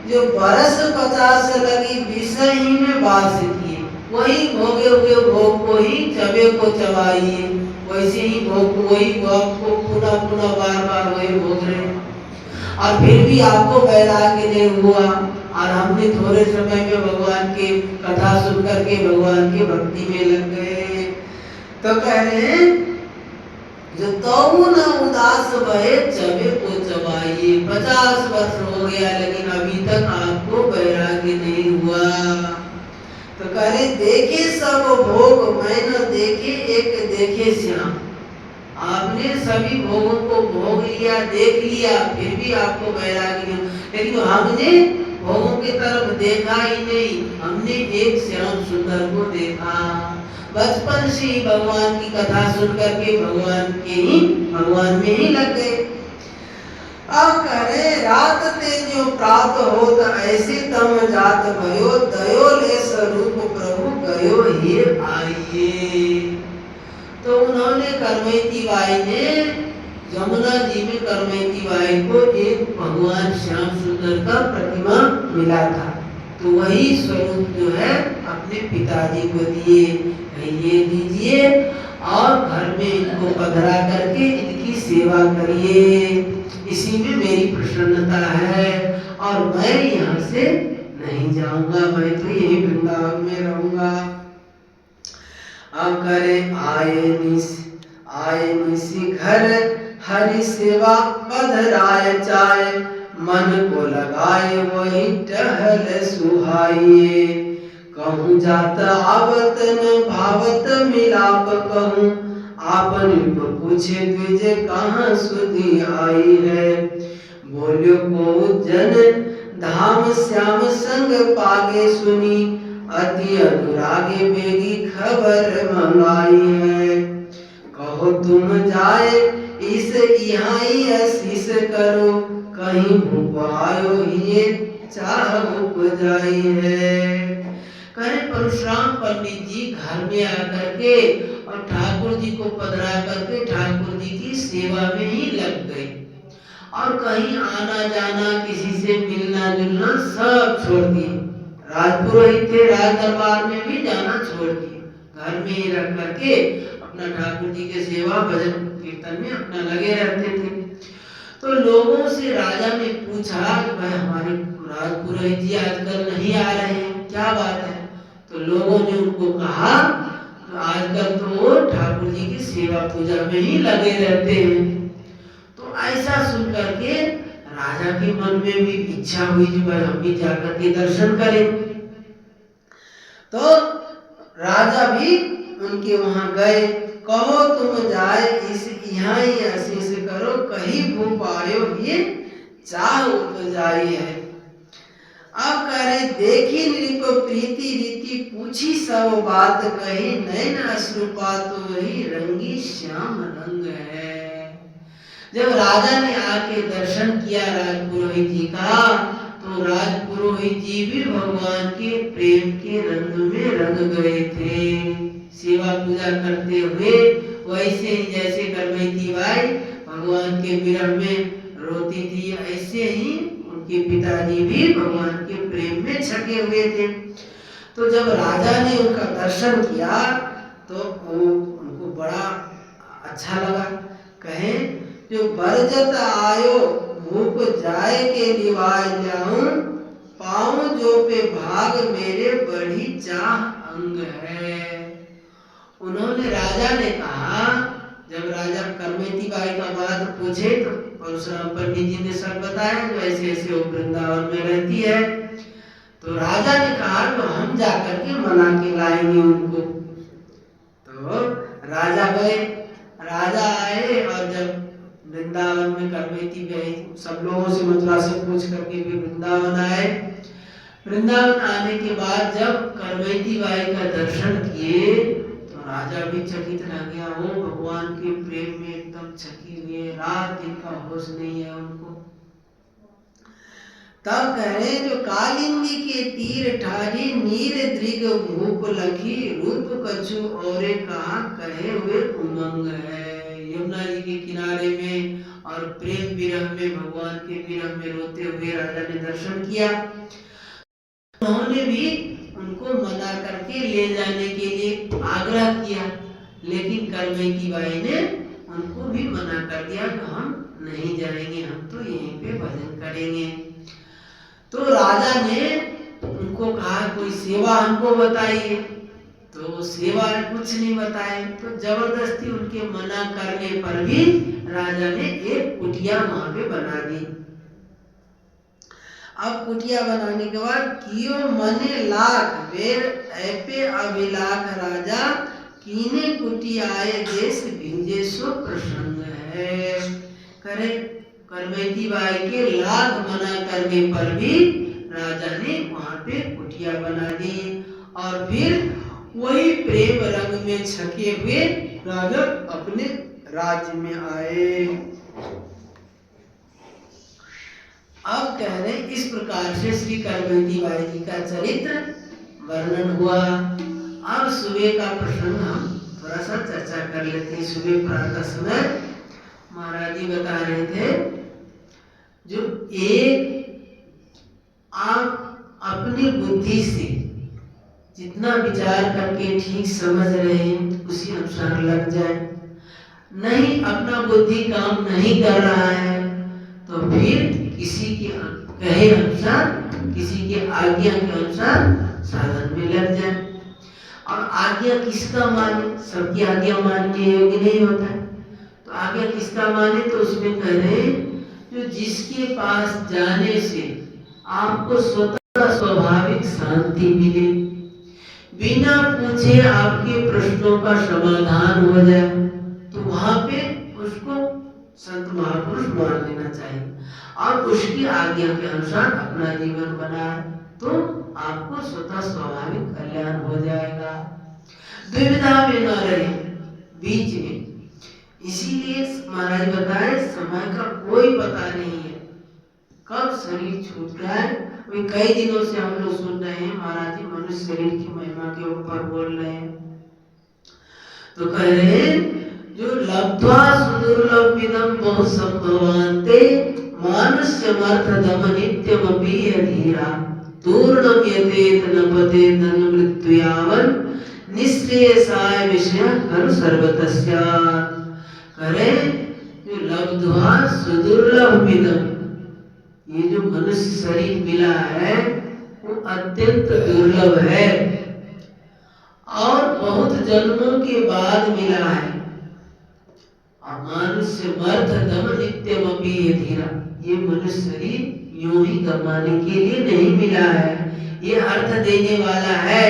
जो बरस 50 लगी विषय ही में वास किए, वही भोगे हुए भोग को ही चबे को चबाइए, वैसे ही भोग वही भोग को पुनः पुनः बार बार वही भोग रहे, और फिर भी आपको वैराग्य नहीं हुआ। और हमने थोड़े समय में भगवान के कथा सुन करके भगवान के भक्ति में लग गए। तो कह रहे हैं जो तऊ न उदास भये चबे को चबाइए। 50 वर्ष हो गया लेकिन अभी तक आपको वैराग्य नहीं हुआ। तो कह रहे देखे सब भोग मैं न देखे एक देखे श्याम। आपने सभी भोगों को भोग लिया, देख लिया, फिर भी आपको वैराग्य नहीं, लेकिन हमने भोगों की तरफ देखा ही नहीं, हमने एक श्याम सुंदर को देखा। बचपन से ही भगवान की कथा सुन करके भगवान में ही लग गए। अब करे रात ते जो प्रात होत ऐसे तम जात भयो दयो ले स्वरूप प्रभु गयो ही आइए। तो उन्होंने करमैती बाई ने जमुना जी में करमैती बाई को एक भगवान श्याम सुंदर का प्रतिमा मिला था, तो वही स्वरूप जो है अपने पिताजी को दिए, ये दीजिए और घर में इनको पधरा करके इनकी सेवा करिए, इसी में मेरी प्रसन्नता है और मैं यहाँ से नहीं जाऊंगा, मैं तो यही वृंदावन में रहूंगा। अब करे आए निसी घर हरि सेवा पधराए चाहे, मन को लगाए वही टहल सुहाइए। कहूँ जात आवत न भावत मिलाप कहूँ, आपन को पूछे द्विज कहाँ सुधी आई है। बोलियो को जन धाम श्याम संग पागे सुनी, अति अनुरागे बेगी खबर मंगाई है। कहो तुम जाए इस यहाँ ही आशीष करो, कहीं भूप आयो ये चाह उपजाई है। कहे परशुराम पंडित जी घर में आकर के और ठाकुर जी को पधरा करके ठाकुर जी की सेवा में ही लग गए, और कहीं आना जाना, किसी से मिलना जुलना सब छोड़ दिए। राजपुरोहित थे, राज दरबार में भी जाना छोड़ दिए। घर में ही रह करके अपना ठाकुर जी के सेवा भजन कीर्तन में अपना लगे रहते थे। तो लोगों से राजा ने पूछा कि भाई हमारे राजपुरोहित जी आजकल नहीं आ रहे हैं, क्या बात है? तो लोगों ने उनको कहा आजकल तो वो ठाकुर जी की सेवा पूजा में ही लगे रहते हैं। तो ऐसा सुन करके राजा के मन में भी इच्छा हुई कि भाई हम भी जाकर के दर्शन करें। तो राजा भी उनके वहां गए। कहो तुम जाए इस यहाँ ही आशीष करो, कहीं भूप आयो ये चाह उपजाई है। अब करे देखी नृप प्रीति रीति, पूछी सब बात कही, नैन अश्रुपात वही रंगी श्याम रंग है। जब राजा ने आके दर्शन किया राजपुरोहित जी का, तो राजपुरोहित जी भी भगवान के प्रेम के रंग में रंग गए थे। सेवा पूजा करते हुए वैसे ही जैसे करमैती बाई भगवान के विरह में रोती थी, ऐसे ही उनके पिताजी भी भगवान के प्रेम में छके हुए थे। तो जब राजा ने उनका दर्शन किया तो उनको बड़ा अच्छा लगा। कहे जो बरजत आयो भूप जाए के निवाय जाऊं, पाऊं जो पे भाग मेरे बड़ी चाह अंग है। उन्होंने राजा ने कहा, जब राजा करमैती बाई का बात पूछे तो परशुराम पंडित जी ने सब बताया जो ऐसे ऐसे वो वृंदावन में रहती है। तो राजा ने कहा तो हम जाकर के मना के लाएंगे उनको। तो राजा गए, राजा आए और जब वृंदावन में करमैती बाई सब लोगों से मथुरा से पूछ करके भी वृंदावन आए। वृंदावन आने के बाद जब करमैती बाई का दर्शन किए तो राजा भी चकित रह गया। वो भगवान के प्रेम में एकदम छकी हुए, रात दिन का होश नहीं है उनको। तब कह रहे जो कालिंदी के तीर ठारी, नीर दृग भूप लखी, रूप कछु औरे कहा कहे हुए उमंग है। यमुना जी के किनारे में और प्रेम विरह में, भगवान के विरह में रोते हुए राजा ने दर्शन किया। उन्होंने भी उनको मना करके ले जाने के लिए आग्रह किया, लेकिन करमैती बाई ने उनको भी मना कर दिया कि हम नहीं जाएंगे, हम तो यहीं पे भजन करेंगे। तो राजा ने उनको कहा कोई सेवा हमको बताइए, तो सेवा कुछ नहीं बताए। तो जबरदस्ती उनके मना करने पर भी राजा ने एक कुटिया वहां पे बना दी। अब कुटिया बनाने के बाद कियो मने लाख बेर ऐपे अभिलाख, राजा कीने कुटी आए देश भिंजे सो प्रसन्न है। करे करमैती बाई के लाख मना करने पर भी राजा ने वहां पे कुटिया बना दी और फिर वही प्रेम रंग में छके हुए राजा अपने राज्य में आए। अब कह रहे इस प्रकार से श्री करमैती बाई जी का चरित्र वर्णन हुआ। अब सुबह का प्रसंग हम थोड़ा सा चर्चा कर लेते हैं। सुबह प्रातः समय महाराज जी बता रहे थे जो एक आप अपनी बुद्धि से जितना विचार करके ठीक समझ रहे हैं उसी अनुसार लग जाए, नहीं अपना बुद्धि काम नहीं कर रहा है तो फिर किसी के कहे अनुसार, किसी के आज्ञा के अनुसार साधन में लग जाए। और आज्ञा किसका माने, सबकी आज्ञा मानने योग्य नहीं होता है। तो आज्ञा किसका माने, तो उसमें कह रहे जो जिसके पास जाने से आपको स्वतः स्वाभाविक शांति मिले, बिना पूछे आपके प्रश्नों का समाधान हो जाए, तो वहां पे उसको संत महापुरुष मान लेना चाहिए और उसकी आज्ञा के अनुसार अपना जीवन बनाए, तो आपको स्वतः स्वाभाविक कल्याण हो जाएगा। दुविधा में न रहे बीच में। इसीलिए महाराज बताए समय का कोई पता नहीं है कब शरीर छूट जाए। कई दिनों से हम लोग सुन रहे हैं महाराज जी मनुष्य शरीर की महिमा के ऊपर बोल रहे हैं, तो कह रहे हैं जो लब्ध्वा सुदुर्लभमिदं बहु संभवान्ते मानुष्यमर्थदम नित्यमपि धीरा तूर्णम यतेत न पतेत न मृत्युयावन निःश्रेयसाय विषय खलु सर्वतस्या। करे जो लब्ध्वा सुदुर्लभमिदम्, ये जो मनुष्य शरीर मिला है वो अत्यंत दुर्लभ है और बहुत जन्मों के बाद मिला है। मनुष्य मर्थदम नित्यमपि धीरा, ये मनुष्य शरीर यूं ही कमाने के लिए नहीं मिला है, ये अर्थ देने वाला है,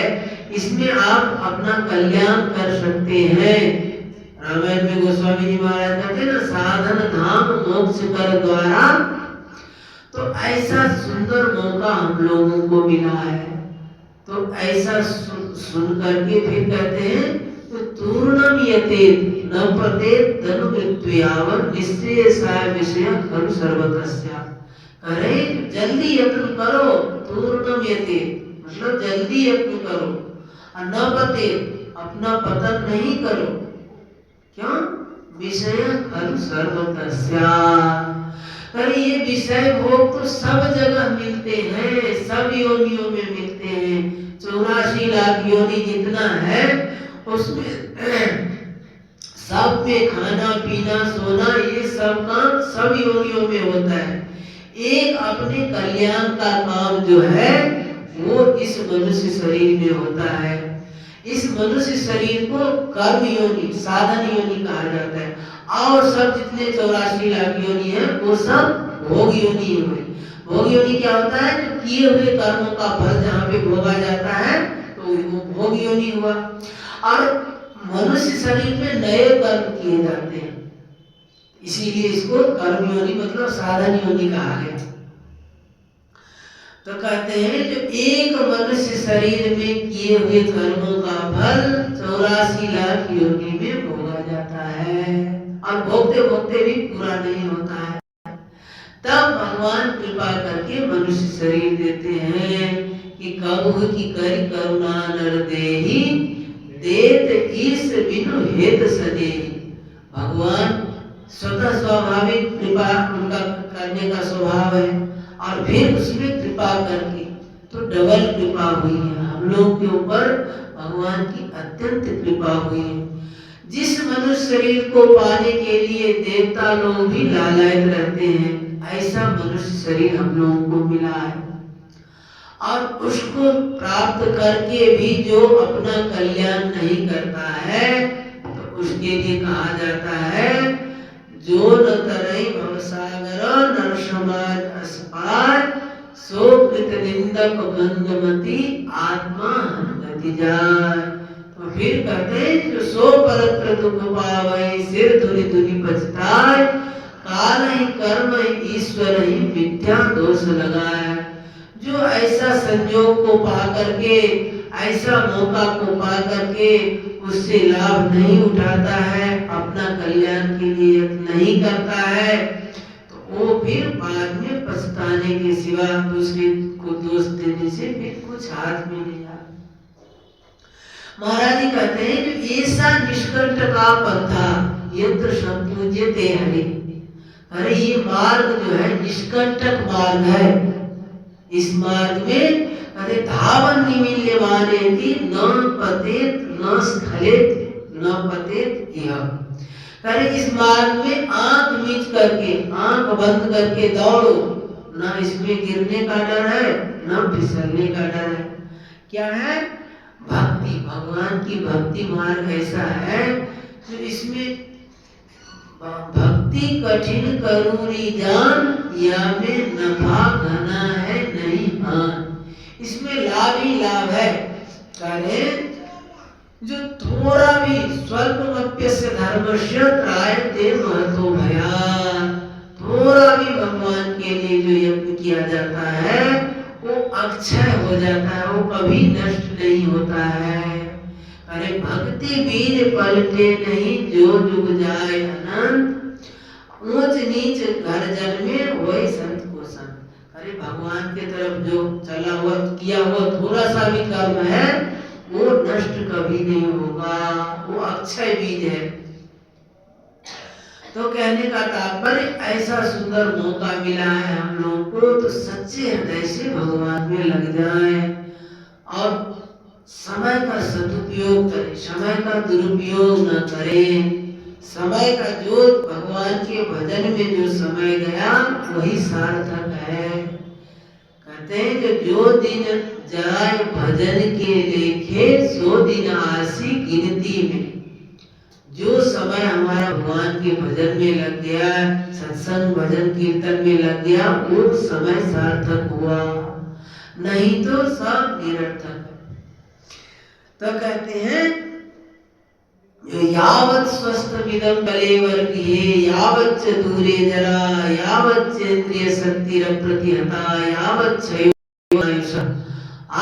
इसमें आप अपना कल्याण कर सकते हैं। रामायण में गोस्वामी जी महाराज कहते हैं ना, साधन धाम मोक्ष कर द्वारा। तो ऐसा सुंदर मौका हम लोगों को मिला है, तो ऐसा सुन करके फिर कहते हैं तो तूर्णम यतेत न पतेत धनु मृत्युयावन निःश्रेयसाय विषय खलु सर्वतस्या। अरे जल्दी यत्न करो, तूर्णम यतेत मतलब जल्दी यत्न करो, और न पतेत अपना पतन नहीं करो। क्यों? विषय खलु सर्वतस्या। अरे ये विषय भोग तो सब जगह मिलते हैं, सब योनियों में मिलते हैं। 84 लाख योनि जितना है उसमें सब में खाना पीना सोना ये सब काम सब योनियों में होता है। एक अपने कल्याण का काम जो है वो इस मनुष्य शरीर में होता है। इस मनुष्य शरीर को कर्म योनि साधन योनि कहा जाता है, और सब जितने 84 लाख योनि है वो सब भोग योनि हुई। भोग योनि क्या होता है? जो किए हुए कर्मों का फल जहाँ पे भोगा जाता है तो वो भोग योनि हुआ। और मनुष्य शरीर में नए कर्म किए जाते हैं, इसीलिए इसको कर्म योनि मतलब साधन योनि कहा गया। तो कहते हैं जो एक मनुष्य शरीर में किए हुए कर्मों का फल 84 लाख योनि में भोगा जाता है, और भोगते भोगते भी पूरा नहीं होता है। तब भगवान कृपा करके मनुष्य शरीर देते हैं कि कबहु की करी करुणा नर देहि देत ईश बिनु हेत सदेहि। भगवान स्वतः स्वाभाविक कृपा उनका करने का स्वभाव है, और फिर उसमें कृपा करके तो डबल कृपा हुई है। हम लोग के ऊपर भगवान की अत्यंत कृपा हुई है। जिस मनुष्य शरीर को पाने के लिए देवता लोग भी लालायित रहते हैं, ऐसा मनुष्य शरीर हम लोगों को मिला है। और उसको प्राप्त करके भी जो अपना कल्याण नहीं करता है तो उसके लिए कहा जाता है जो न तरई भवसागर नर समाज अस्पार सो कृत निंदक गंधमती आत्मा गति जाय। तो फिर कहते हैं जो सो परत्र दुख पावै सिर धुनि धुनि पछताय काल ही कर्म ईश्वर ही मिथ्या दोष लगाए। जो ऐसा संयोग को पा करके ऐसा मौका को पा करके उससे लाभ नहीं उठाता है, अपना कल्याण के लिए नहीं करता है, तो वो फिर बाद में पछताने के सिवा दूसरे को दोष देने से फिर कुछ हाथ में नहीं आता। महाराज जी कहते हैं जो ऐसा निष्कंठ का पंथा यंत्र संपूज्यते हरि। अरे ये मार्ग जो है निष्कंटक मार्ग है। इस मार्ग में कहते धावन निमिल्यमाने थी न पतेत न स्खलित न पतेत यह। कहते इस मार्ग में आंख मीच करके आंख बंद करके दौड़ो, न इसमें गिरने का डर है न फिसलने का डर है। क्या है? भक्ति। भगवान की भक्ति मार्ग ऐसा है जो इसमें भक्ति कठिन करूरी जान या में नफा घना है नहीं हान। इसमें लाभ ही लाभ है। करें जो थोड़ा भी स्वल्पमप्यस्य धर्मस्य त्रायते महतो भयान, थोड़ा भी भगवान के लिए जो यज्ञ किया जाता है वो अक्षय हो जाता है, वो कभी नष्ट नहीं होता है। अरे भक्ति बीज पलटे नहीं जो जुग जाए अनंत, ऊंच नीच घर जन में वही संत को संत। अरे भगवान के तरफ जो चला हुआ किया हुआ थोड़ा सा भी कर्म है वो नष्ट कभी नहीं होगा, वो अक्षय बीज है। तो कहने का तात्पर्य ऐसा सुंदर मौका मिला है हम लोगों को, तो सच्चे हृदय से भगवान में लग जाए और समय का सदुपयोग करें, समय का दुरुपयोग न करें। समय का जो भगवान के भजन में जो समय गया वही सार्थक है। कहते हैं कि जो दिन जाए भजन के लेखे सो दिन आसी गिनती में। जो समय हमारा भगवान के भजन में लग गया, सत्संग भजन कीर्तन में लग गया, वो समय सार्थक हुआ, नहीं तो सब निरर्थक है। तो कहते हैं यावत् स्वस्थमिदं कलेवर्गिहे यावच्च दूरे जरा यावच्च इंद्रिय शक्तिरप्रतिहता यावच्च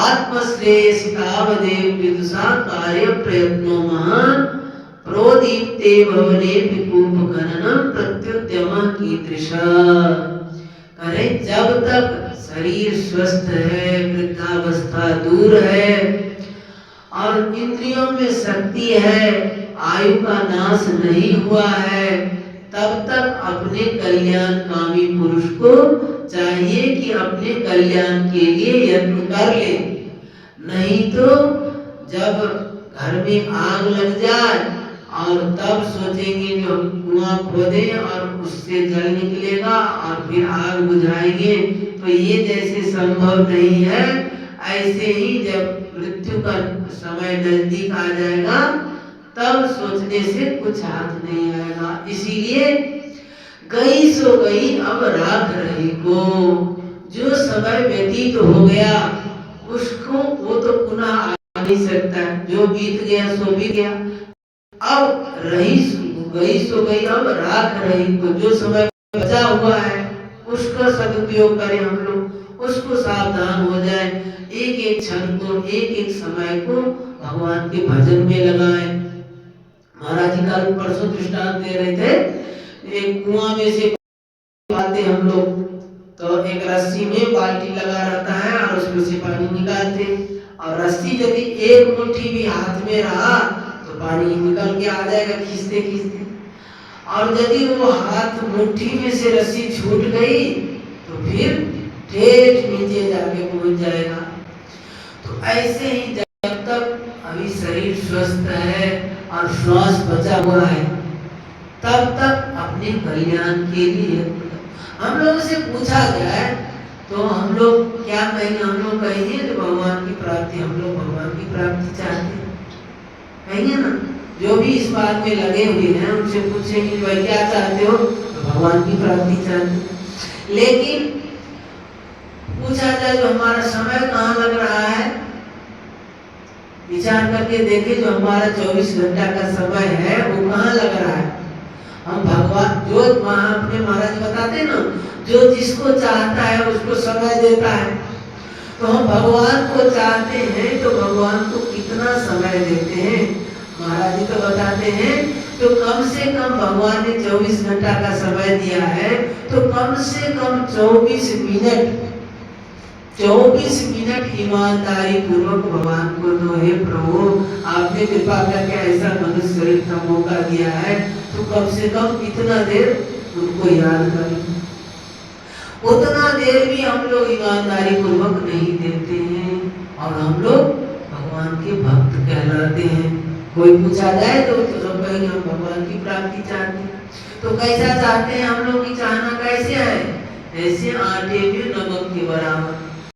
आत्मश्रेयसितावदेव विदुषा कार्य प्रयत्नो महान प्रोदीप्ते भवने विकूप खननम प्रत्युद्यम कीदृशा। करे जब तक शरीर स्वस्थ है, वृद्धावस्था दूर है और इंद्रियों में शक्ति है, आयु का नाश नहीं हुआ है, तब तक अपने कल्याणकामी पुरुष को चाहिए कि अपने कल्याण के लिए यत्न कर ले। नहीं तो जब घर में आग लग जाए और तब सोचेंगे जो कुआं खोदे और उससे जल निकलेगा और फिर आग बुझाएंगे, तो ये जैसे संभव नहीं है, ऐसे ही जब मृत्यु का समय नजदीक आ जाएगा तब सोचने से कुछ हाथ नहीं आएगा। इसीलिए गई सो गई अब राख रही को। जो समय व्यतीत हो गया उसको वो तो पुनः आ नहीं सकता, जो बीत गया सो बीत गया। अब रही गई सो गई अब राख रही को। जो समय बचा हुआ है उसका सदुपयोग करें हम लोग, उसको सावधान हो जाए, एक एक क्षण को एक एक समय को भगवान के भजन में लगाएं। महाराज जी कल परसों दृष्टांत दे रहे थे, एक कुआं में से पाते हम लोग, तो एक रस्सी में बाल्टी लगा रहता है और उसमें से पानी निकालते, और रस्सी यदि एक मुट्ठी भी हाथ में रहा तो पानी निकल के आ जाएगा खींचते खींचते, और यदि वो हाथ मुट्ठी में से रस्सी छूट गई तो फिर ठेठ नीचे जाके पहुंच जाएगा। तो ऐसे ही जब तक अभी शरीर स्वस्थ है और श्वास बचा हुआ है तब तक अपने कल्याण के लिए हम लोगों से पूछा गया है, तो हम लोग क्या कहेंगे? हम लोग कहेंगे तो भगवान की प्राप्ति, हम लोग भगवान की प्राप्ति चाहते हैं, कहेंगे ना। जो भी इस बात में लगे हुए हैं उनसे पूछेंगे भाई क्या चाहते हो, तो भगवान की प्राप्ति चाहते हैं। लेकिन पूछा जाए जो हमारा समय कहाँ लग रहा है, विचार करके देखे, जो हमारा 24 घंटा का समय है वो कहाँ लग रहा है। हम भगवान जो अपने महाराज बताते ना, जो जिसको चाहता है उसको समय देता है, तो हम भगवान को चाहते हैं तो भगवान को कितना समय देते हैं। महाराज जी तो बताते हैं तो कम से कम भगवान ने 24 घंटा का समय दिया है, तो कम से कम 24 मिनट ईमानदारी पूर्वक भगवान को दो, हे प्रभु आपने कृपा करके ऐसा मनुष्य शरीर का मौका दिया है, तो कम से कम इतना देर उनको याद करें। उतना देर भी हम लोग ईमानदारी पूर्वक नहीं देते हैं और हम लोग भगवान के भक्त कहलाते हैं। कोई पूछा जाए तो सब कहेंगे हम भगवान की प्राप्ति चाहते हैं। तो कैसा चाहते हैं हम लोग की चाहना कैसे है? ऐसे आटे में नमक के बराबर।